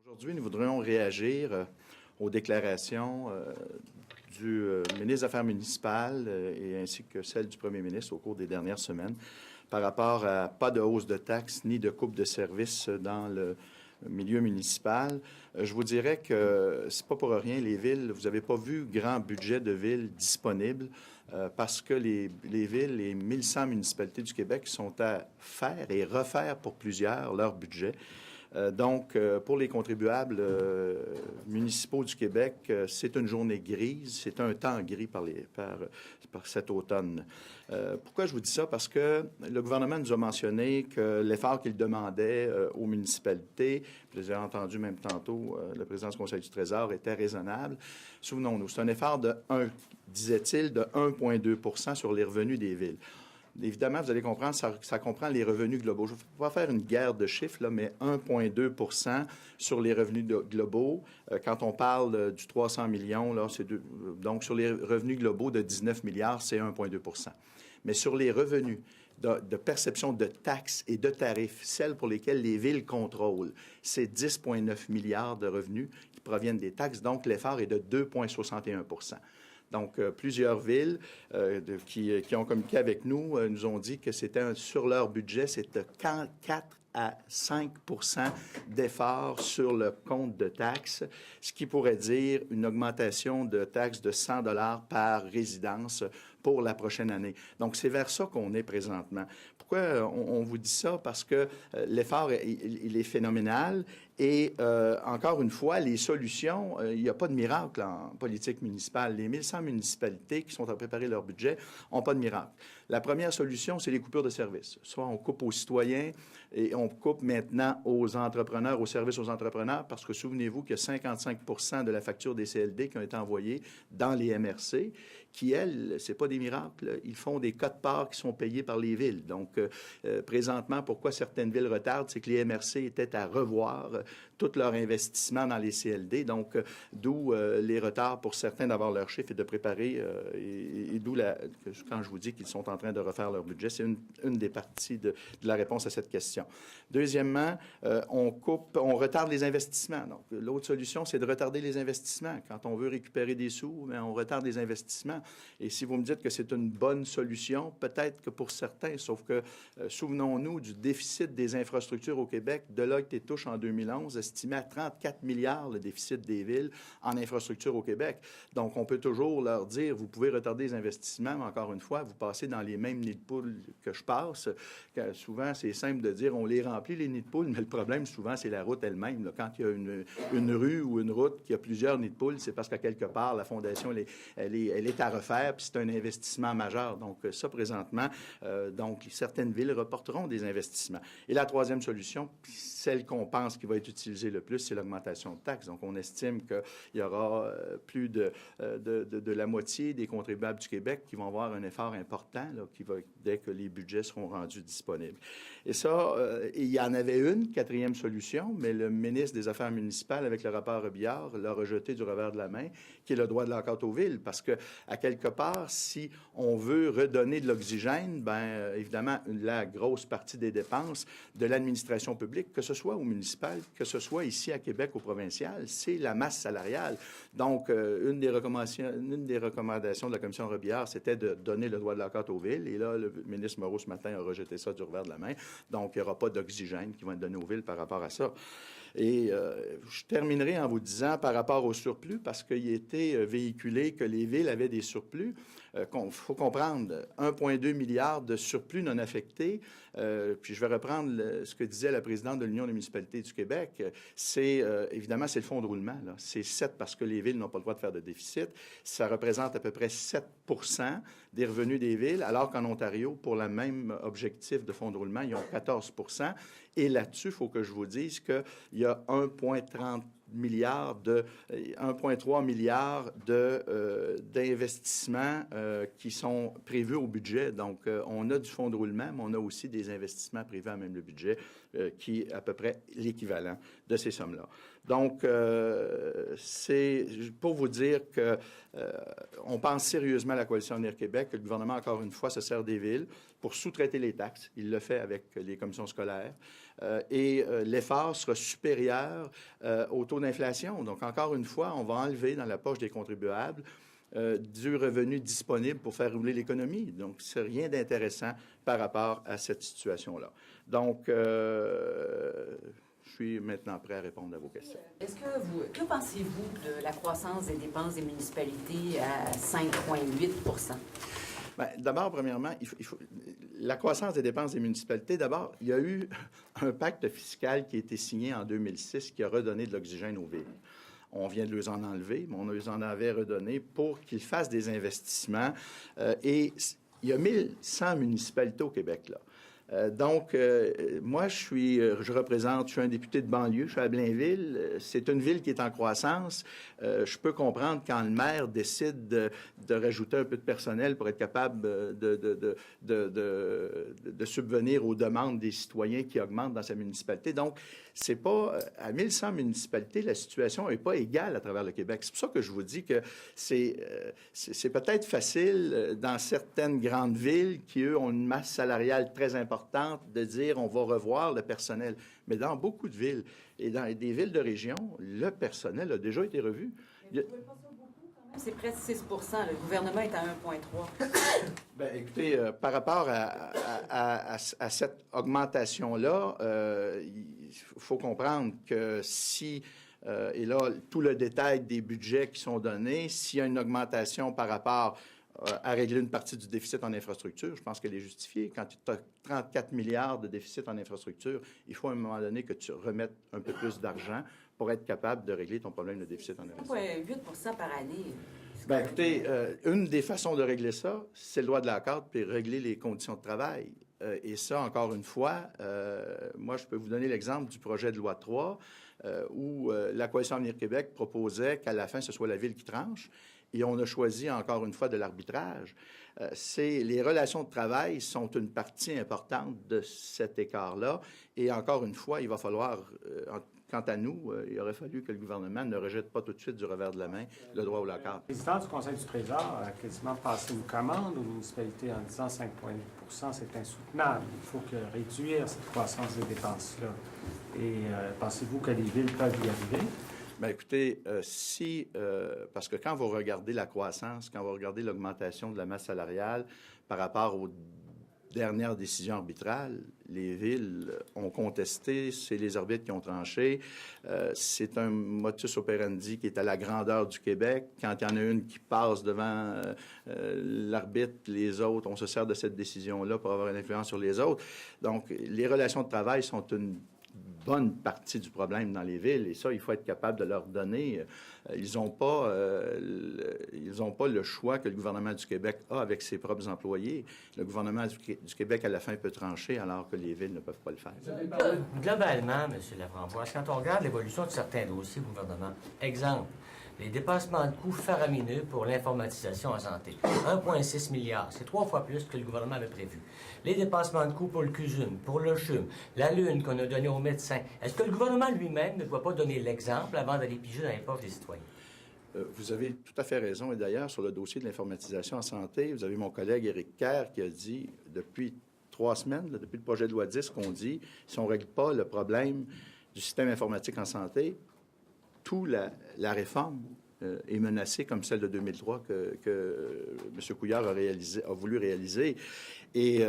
Aujourd'hui, nous voudrions réagir aux déclarations du ministre des Affaires municipales et ainsi que celles du premier ministre au cours des dernières semaines par rapport à pas de hausse de taxes ni de coupe de services dans le milieu municipal. Je vous dirais que c'est pas pour rien les villes, vous n'avez pas vu grand budget de villes disponible parce que les villes, les 1100 municipalités du Québec sont à faire et refaire pour plusieurs leur budget. Donc, pour les contribuables municipaux du Québec, c'est une journée grise, c'est un temps gris par cet automne. Pourquoi je vous dis ça? Parce que le gouvernement nous a mentionné que l'effort qu'il demandait aux municipalités, je les ai entendus même tantôt, le président du Conseil du Trésor, était raisonnable. Souvenons-nous, c'est un effort disait-il, de 1,2 % sur les revenus des villes. Évidemment, vous allez comprendre, ça comprend les revenus globaux. Je ne vais pas faire une guerre de chiffres, là, mais 1,2 % sur les revenus globaux. Quand on parle du 300 millions, là, donc sur les revenus globaux de 19 milliards, c'est 1,2 %. Mais sur les revenus de perception de taxes et de tarifs, celles pour lesquelles les villes contrôlent, c'est 10,9 milliards de revenus qui proviennent des taxes. Donc, l'effort est de 2,61 %. Donc, plusieurs villes qui ont communiqué avec nous nous ont dit que c'était sur leur budget, c'était 4 à 5 % d'efforts sur le compte de taxes, ce qui pourrait dire une augmentation de taxes de 100 $ par résidence pour la prochaine année. Donc, c'est vers ça qu'on est présentement. Pourquoi on vous dit ça? Parce que l'effort, il est phénoménal et encore une fois, les solutions, il n'y a pas de miracle en politique municipale. Les 1100 municipalités qui sont à préparer leur budget n'ont pas de miracle. La première solution, c'est les coupures de services. Soit on coupe aux citoyens et on coupe maintenant aux entrepreneurs, aux services aux entrepreneurs, parce que souvenez-vous qu'il y a 55 % de la facture des CLD qui ont été envoyés dans les MRC, qui, elles, c'est pas des miracles. Ils font des quotes-parts qui sont payés par les villes. Donc, présentement, pourquoi certaines villes retardent, c'est que les MRC étaient à revoir tout leur investissement dans les CLD. Donc, d'où les retards pour certains d'avoir leur chiffre et de préparer, et d'où quand je vous dis qu'ils sont en train de refaire leur budget, c'est une des parties de la réponse à cette question. Deuxièmement, on retarde les investissements. Donc, l'autre solution, c'est de retarder les investissements. Quand on veut récupérer des sous, bien, on retarde les investissements. Et si vous me dites que c'est une bonne solution, peut-être que pour certains, sauf que souvenons-nous du déficit des infrastructures au Québec. Deloitte et Touche en 2011 estimait à 34 milliards le déficit des villes en infrastructures au Québec. Donc, on peut toujours leur dire, vous pouvez retarder les investissements, mais encore une fois, vous passez dans les mêmes nids de poules que je passe. Souvent, c'est simple de dire, on les remplit, les nids de poules, mais le problème, souvent, c'est la route elle-même. Là. Quand il y a une rue ou une route qui a plusieurs nids de poules, c'est parce qu'à quelque part, la fondation, elle est à refaire, puis c'est un investissement majeur. Donc, ça, présentement, donc, certaines villes reporteront des investissements. Et la troisième solution, celle qu'on pense qui va être utilisée le plus, c'est l'augmentation de taxes. Donc, on estime qu'il y aura plus de la moitié des contribuables du Québec qui vont avoir un effort important là, dès que les budgets seront rendus disponibles. Et ça, il y en avait une, quatrième solution, mais le ministre des Affaires municipales, avec le rapport Robillard, l'a rejeté du revers de la main, qui est le droit de l'enquête aux villes. Parce que, à quelque part, si on veut redonner de l'oxygène, ben évidemment, la grosse partie des dépenses de l'administration publique, que ce soit au municipal, que ce soit ici à Québec au provincial, c'est la masse salariale. Donc, une des recommandations de la commission Robillard, c'était de donner le droit de l'enquête aux villes. Et là, le ministre Moreau, ce matin, a rejeté ça du revers de la main. Donc, il n'y aura pas d'oxygène qui va être donné aux villes par rapport à ça. Et je terminerai en vous disant, par rapport au surplus, parce qu'il a été véhiculé que les villes avaient des surplus, qu'il faut comprendre, 1,2 milliard de surplus non affectés. Puis je vais reprendre ce que disait la présidente de l'Union des municipalités du Québec. C'est, évidemment, c'est le fonds de roulement. Là. C'est 7 parce que les villes n'ont pas le droit de faire de déficit. Ça représente à peu près 7 % des revenus des villes, alors qu'en Ontario, pour le même objectif de fonds de roulement, ils ont 14 %. Et là-dessus, il faut que je vous dise qu'il y a 1,3 milliard d'investissements qui sont prévus au budget. Donc, on a du fonds de roulement, mais on a aussi des investissements prévus à même le budget qui est à peu près l'équivalent de ces sommes-là. Donc, c'est pour vous dire que on pense sérieusement à la Coalition Avenir Québec, que le gouvernement, encore une fois, se sert des villes pour sous-traiter les taxes. Il le fait avec les commissions scolaires, et l'effort sera supérieur au taux d'inflation. Donc, encore une fois, on va enlever dans la poche des contribuables du revenu disponible pour faire rouler l'économie. Donc, c'est rien d'intéressant par rapport à cette situation-là. Donc, je suis maintenant prêt à répondre à vos questions. Que pensez-vous de la croissance des dépenses des municipalités à 5,8 %? Bien, d'abord, premièrement, la croissance des dépenses des municipalités, d'abord, il y a eu un pacte fiscal qui a été signé en 2006 qui a redonné de l'oxygène aux villes. On vient de les en enlever, mais on les en avait redonné pour qu'ils fassent des investissements. Et il y a 1100 municipalités au Québec, là. Donc, moi, je suis un député de banlieue, je suis à Blainville. C'est une ville qui est en croissance. Je peux comprendre quand le maire décide de rajouter un peu de personnel pour être capable de subvenir aux demandes des citoyens qui augmentent dans sa municipalité. Donc, c'est pas à 1100 municipalités, la situation n'est pas égale à travers le Québec. C'est pour ça que je vous dis que c'est peut-être facile dans certaines grandes villes qui, eux, ont une masse salariale très importante de dire on va revoir le personnel. Mais dans beaucoup de villes et dans des villes de région, le personnel a déjà été revu. C'est presque 6 % Le gouvernement est à 1,3 %. Bien, écoutez, par rapport à cette augmentation-là, il faut comprendre que si, et là, tout le détail des budgets qui sont donnés, s'il y a une augmentation par rapport à régler une partie du déficit en infrastructure, je pense qu'elle est justifiée. Quand tu as 34 milliards de déficit en infrastructure, il faut à un moment donné que tu remettes un peu plus d'argent pour être capable de régler ton problème de déficit en infrastructure. 8 % par année. Bien, écoutez, une des façons de régler ça, c'est le droit de la carte, puis régler les conditions de travail. Et ça, encore une fois, moi, je peux vous donner l'exemple du projet de loi 3, où la Coalition Avenir Québec proposait qu'à la fin, ce soit la Ville qui tranche. Et on a choisi, encore une fois, de l'arbitrage. Les relations de travail sont une partie importante de cet écart-là. Et encore une fois, il va falloir, quant à nous, il aurait fallu que le gouvernement ne rejette pas tout de suite du revers de la main le droit au local. Le président du Conseil du Trésor a quasiment passé une commande aux municipalités en disant 5,8 %, c'est insoutenable. Il faut réduire cette croissance des dépenses-là. Et pensez-vous que les villes peuvent y arriver? Bien, écoutez, parce que quand vous regardez la croissance, quand vous regardez l'augmentation de la masse salariale par rapport aux dernières décisions arbitrales, les villes ont contesté, c'est les arbitres qui ont tranché. C'est un modus operandi qui est à la grandeur du Québec. Quand il y en a une qui passe devant l'arbitre, les autres, on se sert de cette décision-là pour avoir une influence sur les autres. Donc, les relations de travail sont une bonne partie du problème dans les villes, et ça, il faut être capable de leur donner. Ils n'ont pas le choix que le gouvernement du Québec a avec ses propres employés. Le gouvernement du Québec, à la fin, peut trancher, alors que les villes ne peuvent pas le faire. Globalement, M. Laframboise, quand on regarde l'évolution de certains dossiers au gouvernement, exemple, les dépassements de coûts faramineux pour l'informatisation en santé. 1,6 milliard. C'est 3 fois plus que le gouvernement avait prévu. Les dépassements de coûts pour le CUSUM, pour le CHUM, la lune qu'on a donnée aux médecins. Est-ce que le gouvernement lui-même ne doit pas donner l'exemple avant d'aller piger dans les poches des citoyens? Vous avez tout à fait raison. Et d'ailleurs, sur le dossier de l'informatisation en santé, vous avez mon collègue Éric Kerr qui a dit, depuis 3 semaines, depuis le projet de loi 10, qu'on dit, si on ne règle pas le problème du système informatique en santé, toute la réforme est menacée, comme celle de 2003 que M. Couillard a voulu réaliser. Et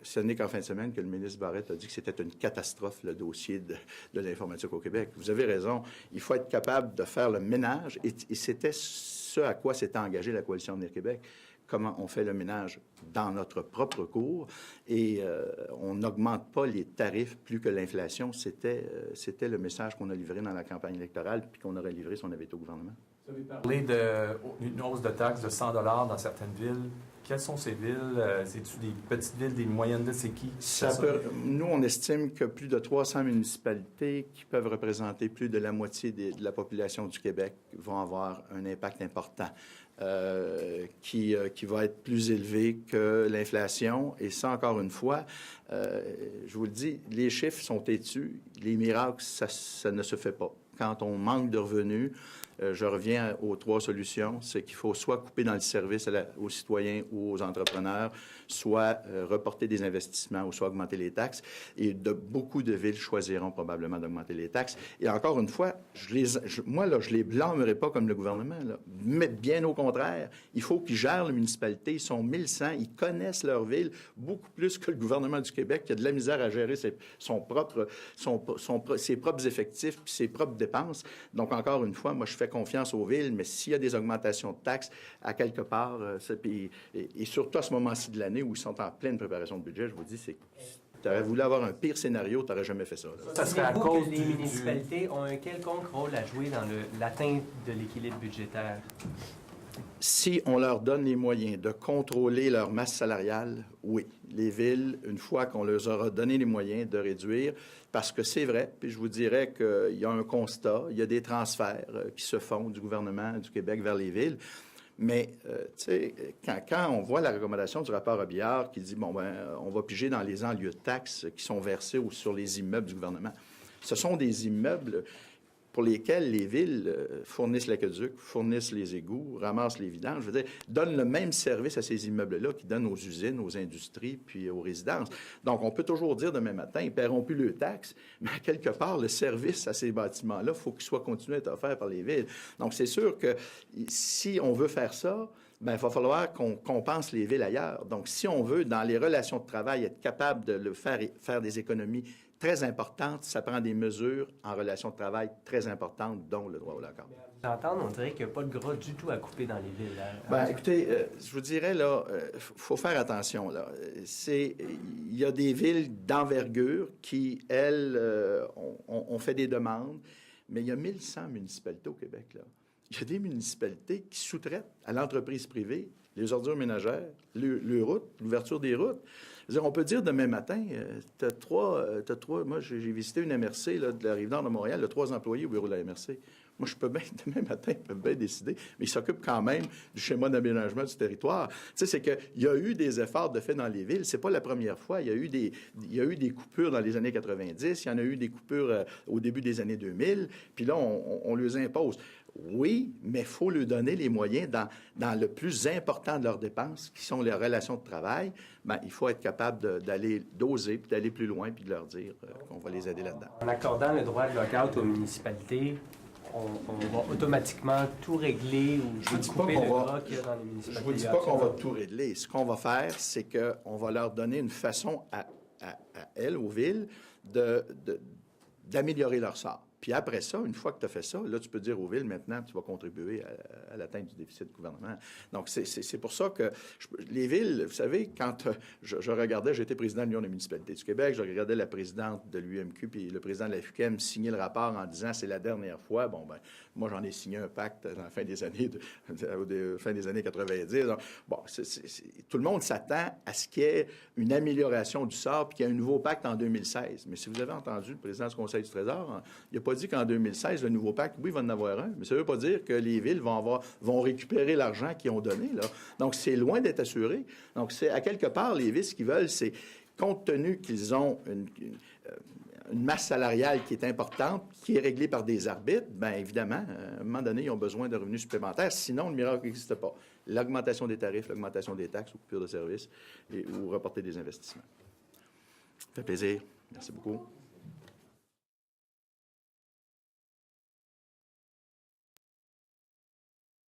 ce n'est qu'en fin de semaine que le ministre Barrette a dit que c'était une catastrophe, le dossier de l'informatique au Québec. Vous avez raison. Il faut être capable de faire le ménage. Et c'était ce à quoi s'était engagée la Coalition Avenir Québec. Comment on fait le ménage dans notre propre cours et on n'augmente pas les tarifs plus que l'inflation. C'était le message qu'on a livré dans la campagne électorale puis qu'on aurait livré si on avait été au gouvernement. Vous avez parlé d'une hausse de taxes de 100 $ dans certaines villes. Quelles sont ces villes? C'est-tu des petites villes, des moyennes villes? C'est qui? Nous, on estime que plus de 300 municipalités qui peuvent représenter plus de la moitié de la population du Québec vont avoir un impact important qui va être plus élevé que l'inflation. Et ça, encore une fois, je vous le dis, les chiffres sont têtus. Les miracles, ça ne se fait pas. quand on manque de revenus, je reviens aux 3 solutions. C'est qu'il faut soit couper dans le service aux citoyens ou aux entrepreneurs, soit reporter des investissements ou soit augmenter les taxes. Et beaucoup de villes choisiront probablement d'augmenter les taxes. Et encore une fois, je les blâmerai pas comme le gouvernement, là. Mais bien au contraire, il faut qu'ils gèrent la municipalité. Ils sont 1100, ils connaissent leur ville beaucoup plus que le gouvernement du Québec qui a de la misère à gérer ses propres effectifs puis ses propres dépenses. Donc, encore une fois, moi, je fais confiance aux villes, mais s'il y a des augmentations de taxes, à quelque part, et surtout à ce moment-ci de l'année où ils sont en pleine préparation de budget, je vous dis, tu aurais voulu avoir un pire scénario, tu n'aurais jamais fait ça. Ça serait à cause que les municipalités ont un quelconque rôle à jouer dans l'atteinte de l'équilibre budgétaire? Si on leur donne les moyens de contrôler leur masse salariale, oui. Les villes, une fois qu'on leur aura donné les moyens de réduire, parce que c'est vrai, puis je vous dirais qu'il y a un constat, il y a des transferts qui se font du gouvernement du Québec vers les villes. Mais, tu sais, quand on voit la recommandation du rapport Robillard qui dit, bon, ben, on va piger dans les enlieux de taxes qui sont versés sur les immeubles du gouvernement, ce sont des immeubles pour lesquels les villes fournissent l'aqueduc, fournissent les égouts, ramassent les vidanges, je veux dire, donnent le même service à ces immeubles-là qu'ils donnent aux usines, aux industries, puis aux résidences. Donc, on peut toujours dire demain matin, ils ne paieront plus leurs taxes, mais à quelque part, le service à ces bâtiments-là, il faut qu'il soit continué à être offert par les villes. Donc, c'est sûr que si on veut faire ça, bien, il va falloir qu'on compense les villes ailleurs. Donc, si on veut, dans les relations de travail, être capable de le faire des économies très importantes, ça prend des mesures en relation de travail très importantes, dont le droit au lockout. D'entendre, on dirait qu'il n'y a pas de gras du tout à couper dans les villes. Bien, écoutez, je vous dirais, là, faut faire attention, là. Il y a des villes d'envergure qui, elles, ont fait des demandes, mais il y a 1100 municipalités au Québec, là. Il y a des municipalités qui sous-traitent à l'entreprise privée les ordures ménagères, les routes, l'ouverture des routes. Je veux dire, on peut dire demain matin, t'as trois. Moi, j'ai visité une MRC là, de la Rive-Nord de Montréal, il y a 3 employés au bureau de la MRC. Moi, je peux bien, demain matin, ils peuvent bien décider, mais ils s'occupent quand même du schéma d'aménagement du territoire. Tu sais, c'est qu'il y a eu des efforts de fait dans les villes. C'est pas la première fois. Il y a eu des coupures dans les années 90. Il y en a eu des coupures au début des années 2000. Puis là, on les impose. Oui, mais il faut leur donner les moyens dans le plus important de leurs dépenses, qui sont les relations de travail. Bien, il faut être capable d'aller doser, puis d'aller plus loin, puis de leur dire qu'on va les aider là-dedans. En accordant le droit de lockout aux municipalités, on va automatiquement tout régler ou couper le gras qu'il y a dans les municipalités. Je ne vous dis pas qu'on va tout régler. Ce qu'on va faire, c'est qu'on va leur donner une façon à elles, aux villes, d'améliorer leur sort. Puis après ça, une fois que tu as fait ça, là, tu peux dire aux villes, maintenant, tu vas contribuer à l'atteinte du déficit du gouvernement. Donc, c'est pour ça que les villes, vous savez, quand je regardais, j'étais président de l'Union des municipalités du Québec, je regardais la présidente de l'UMQ puis le président de la FUQM signer le rapport en disant c'est la dernière fois. Bon, ben moi, j'en ai signé un pacte à la fin des années, fin des années 90. Donc, bon, tout le monde s'attend à ce qu'il y ait une amélioration du sort puis qu'il y ait un nouveau pacte en 2016. Mais si vous avez entendu le président du Conseil du Trésor, il n'a pas dit qu'en 2016, le nouveau pacte, oui, il va en avoir un, mais ça ne veut pas dire que les villes vont récupérer l'argent qu'ils ont donné, là. Donc, c'est loin d'être assuré. Donc, c'est à quelque part, les villes, ce qu'ils veulent, c'est, compte tenu qu'ils ont une masse salariale qui est importante, qui est réglée par des arbitres, bien évidemment, à un moment donné, ils ont besoin de revenus supplémentaires. Sinon, le miracle n'existe pas. L'augmentation des tarifs, l'augmentation des taxes ou coupures de services ou reporter des investissements. Ça fait plaisir. Merci beaucoup.